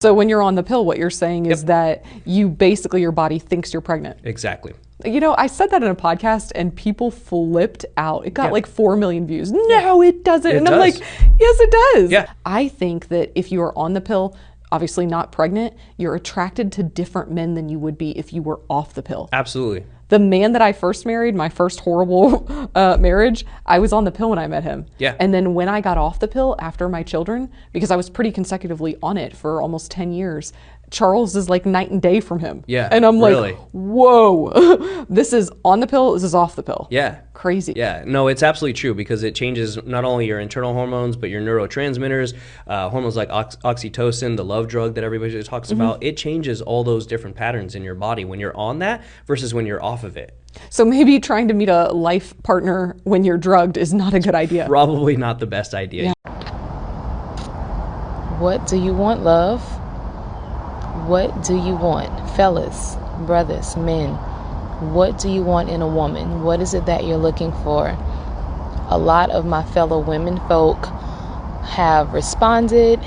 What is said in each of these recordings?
So when you're on the pill, what you're saying is that you basically, your body thinks you're pregnant. Exactly. You know, I said that in a podcast and people flipped out. It got like 4 million views. No, it doesn't. And I'm like, yes, it does. Yeah. I think that if you are on the pill, obviously not pregnant, you're attracted to different men than you would be if you were off the pill. Absolutely. The man that I first married, my first horrible marriage, I was on the pill when I met him. Yeah. And then when I got off the pill after my children, because I was pretty consecutively on it for almost 10 years, Charles is like night and day from him. Yeah. And I'm really? like, whoa, this is on the pill, this is off the pill. Yeah. Crazy. Yeah, no, it's absolutely true because it changes not only your internal hormones, but your neurotransmitters, hormones like oxytocin, the love drug that everybody talks about. It changes all those different patterns in your body when you're on that versus when you're off of it. So maybe trying to meet a life partner when you're drugged is not a good idea. Probably not the best idea. Yeah. What do you want, love? What do you want? Fellas, brothers, men, what do you want in a woman? What is it that you're looking for? A lot of my fellow women folk have responded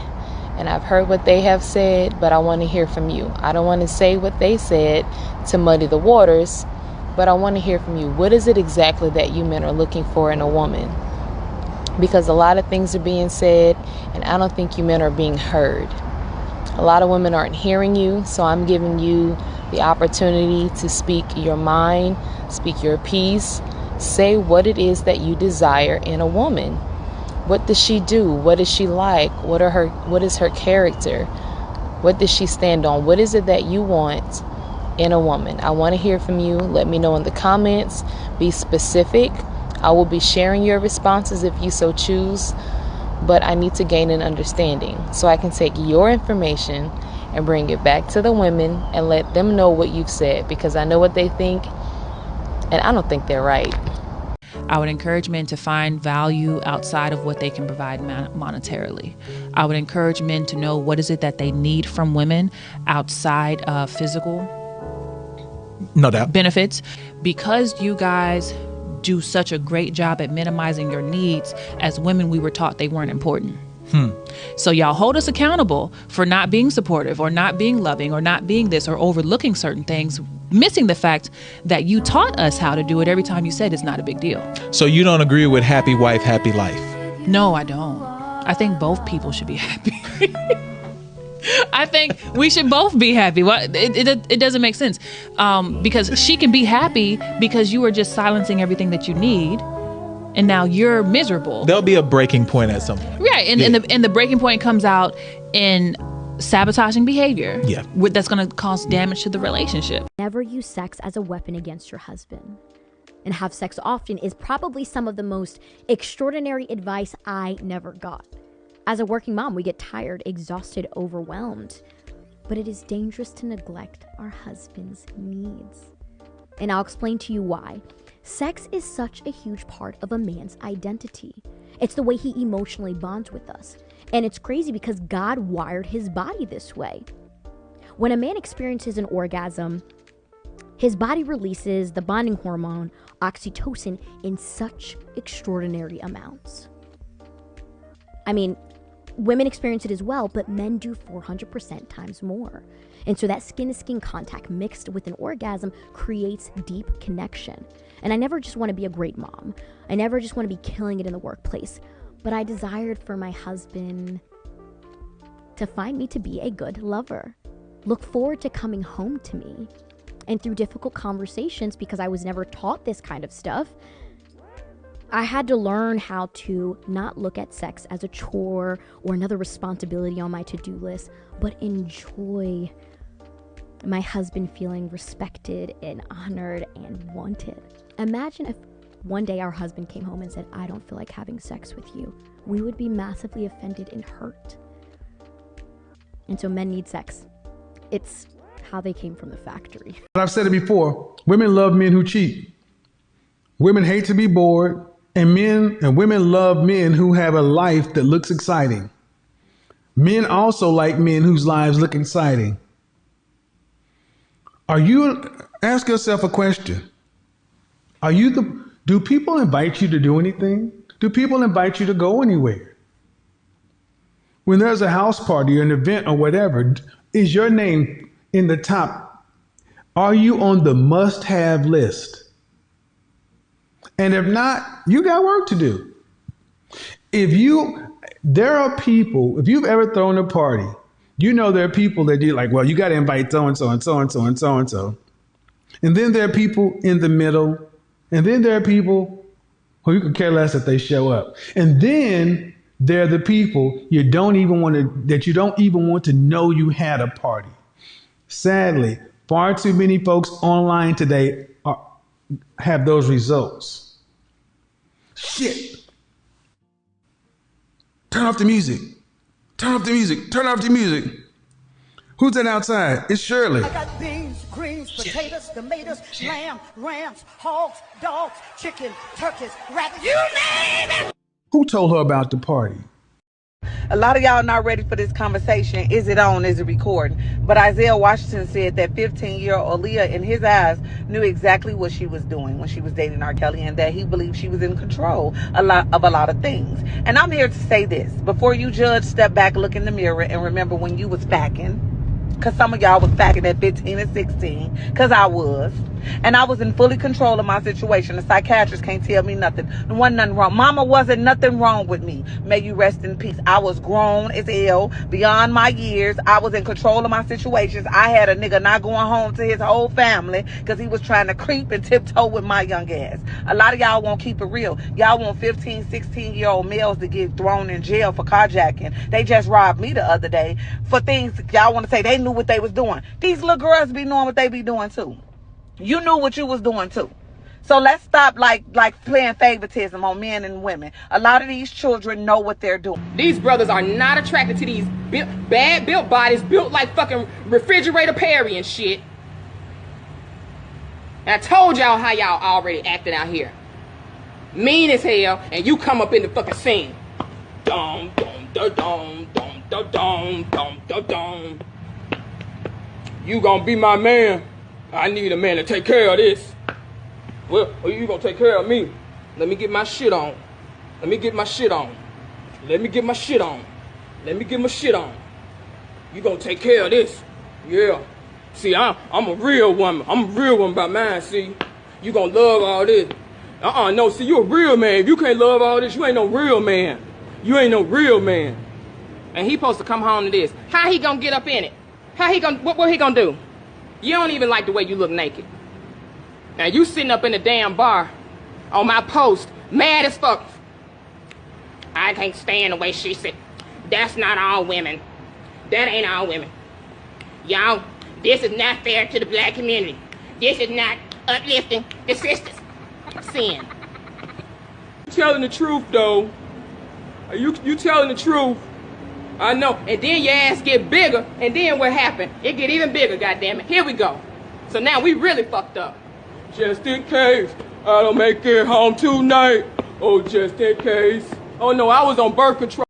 and I've heard what they have said, but I want to hear from you. I don't want to say what they said to muddy the waters, but I want to hear from you. What is it exactly that you men are looking for in a woman? Because a lot of things are being said and I don't think you men are being heard. A lot of women aren't hearing you, so I'm giving you the opportunity to speak your mind, speak your piece, say what it is that you desire in a woman. What does she do? What is she like? What is her character? What does she stand on? What is it that you want in a woman? I want to hear from you. Let me know in the comments. Be specific. I will be sharing your responses if you so choose, but I need to gain an understanding so I can take your information and bring it back to the women and let them know what you've said, because I know what they think and I don't think they're right. I would encourage men to find value outside of what they can provide monetarily. I would encourage men to know what is it that they need from women outside of physical benefits. Because you guys do such a great job at minimizing your needs, as women we were taught they weren't important. So y'all hold us accountable for not being supportive or not being loving or not being this or overlooking certain things, missing the fact that you taught us how to do it every time you said it's not a big deal. So you don't agree with happy wife, happy life? No, I don't. I think both people should be happy. I think we should both be happy. Well, it doesn't make sense because she can be happy because you are just silencing everything that you need. And now you're miserable. There'll be a breaking point at some point. Right. And the breaking point comes out in sabotaging behavior. Yeah. That's going to cause damage to the relationship. Never use sex as a weapon against your husband. And have sex often is probably some of the most extraordinary advice I never got. As a working mom, we get tired, exhausted, overwhelmed. But it is dangerous to neglect our husband's needs. And I'll explain to you why. Sex is such a huge part of a man's identity. It's the way he emotionally bonds with us. And it's crazy because God wired his body this way. When a man experiences an orgasm, his body releases the bonding hormone, oxytocin, in such extraordinary amounts. I mean, women experience it as well, but men do 400% times more. And so that skin-to-skin contact mixed with an orgasm creates deep connection. And I never just want to be a great mom. I never just want to be killing it in the workplace. But I desired for my husband to find me to be a good lover. Look forward to coming home to me. And through difficult conversations, because I was never taught this kind of stuff, I had to learn how to not look at sex as a chore or another responsibility on my to-do list, but enjoy my husband feeling respected and honored and wanted. Imagine if one day our husband came home and said, I don't feel like having sex with you. We would be massively offended and hurt. And so men need sex. It's how they came from the factory. I've said it before, women love men who cheat. Women hate to be bored, and women love men who have a life that looks exciting. Men also like men whose lives look exciting. Ask yourself a question. Do people invite you to do anything? Do people invite you to go anywhere? when there's a house party or an event or whatever, is your name in the top? Are you on the must-have list? And if not, you got work to do. There are people, if you've ever thrown a party, you know there are people that do like, well, you got to invite so-and-so and so-and-so and so-and-so. And then there are people in the middle. And then there are people who you could care less if they show up. And then there are the people that you don't even want to know you had a party. Sadly, far too many folks online today have those results. Shit. Turn off the music. Turn off the music. Turn off the music. Who's that outside? It's Shirley. I got beans, greens, potatoes, tomatoes, lamb, rams, hogs, dogs, chicken, turkeys, rabbits. You name it! Who told her about the party? A lot of y'all not ready for this conversation. Is it on? Is it recording? But Isaiah Washington said that 15-year-old Aaliyah, in his eyes, knew exactly what she was doing when she was dating R. Kelly, and that he believed she was in control of a lot of things. And I'm here to say this. Before you judge, step back, look in the mirror, and remember when you was packing. Because some of y'all was packing at 15 and 16. Because I was. And I was in fully control of my situation. The psychiatrist can't tell me nothing. There wasn't nothing wrong. Mama wasn't nothing wrong with me. May you rest in peace. I was grown as hell, beyond my years. I was in control of my situations. I had a nigga not going home to his whole family because he was trying to creep and tiptoe with my young ass. A lot of y'all won't keep it real. Y'all want 15, 16-year-old males to get thrown in jail for carjacking. They just robbed me the other day for things y'all want to say they knew what they was doing. These little girls be knowing what they be doing too. You knew what you was doing too. So let's stop like playing favoritism on men and women. A lot of these children know what they're doing. These brothers are not attracted to these bad built bodies built like fucking refrigerator Perry and shit. And I told y'all how y'all already acting out here. Mean as hell, and you come up in the fucking scene. Dum dum dum dum dum dum dum dum dum. You gonna be my man. I need a man to take care of this. Well, you gonna take care of me. Let me get my shit on. Let me get my shit on. Let me get my shit on. Let me get my shit on. You gonna take care of this. Yeah. See, I'm a real woman. I'm a real woman by mine, see. You gonna love all this. No, see, you a real man. If you can't love all this, you ain't no real man. You ain't no real man. And he supposed to come home to this. How he gonna get up in it? How he gonna, what he gonna do? You don't even like the way you look naked. Now you sitting up in the damn bar on my post, mad as fuck. I can't stand the way she said. That's not all women. That ain't all women. Y'all, this is not fair to the black community. This is not uplifting the sisters. Sin. You telling the truth though. You telling the truth. I know. And then your ass get bigger, and then what happened? It get even bigger, goddammit. Here we go. So now we really fucked up. Just in case I don't make it home tonight. Oh, just in case. Oh no, I was on birth control.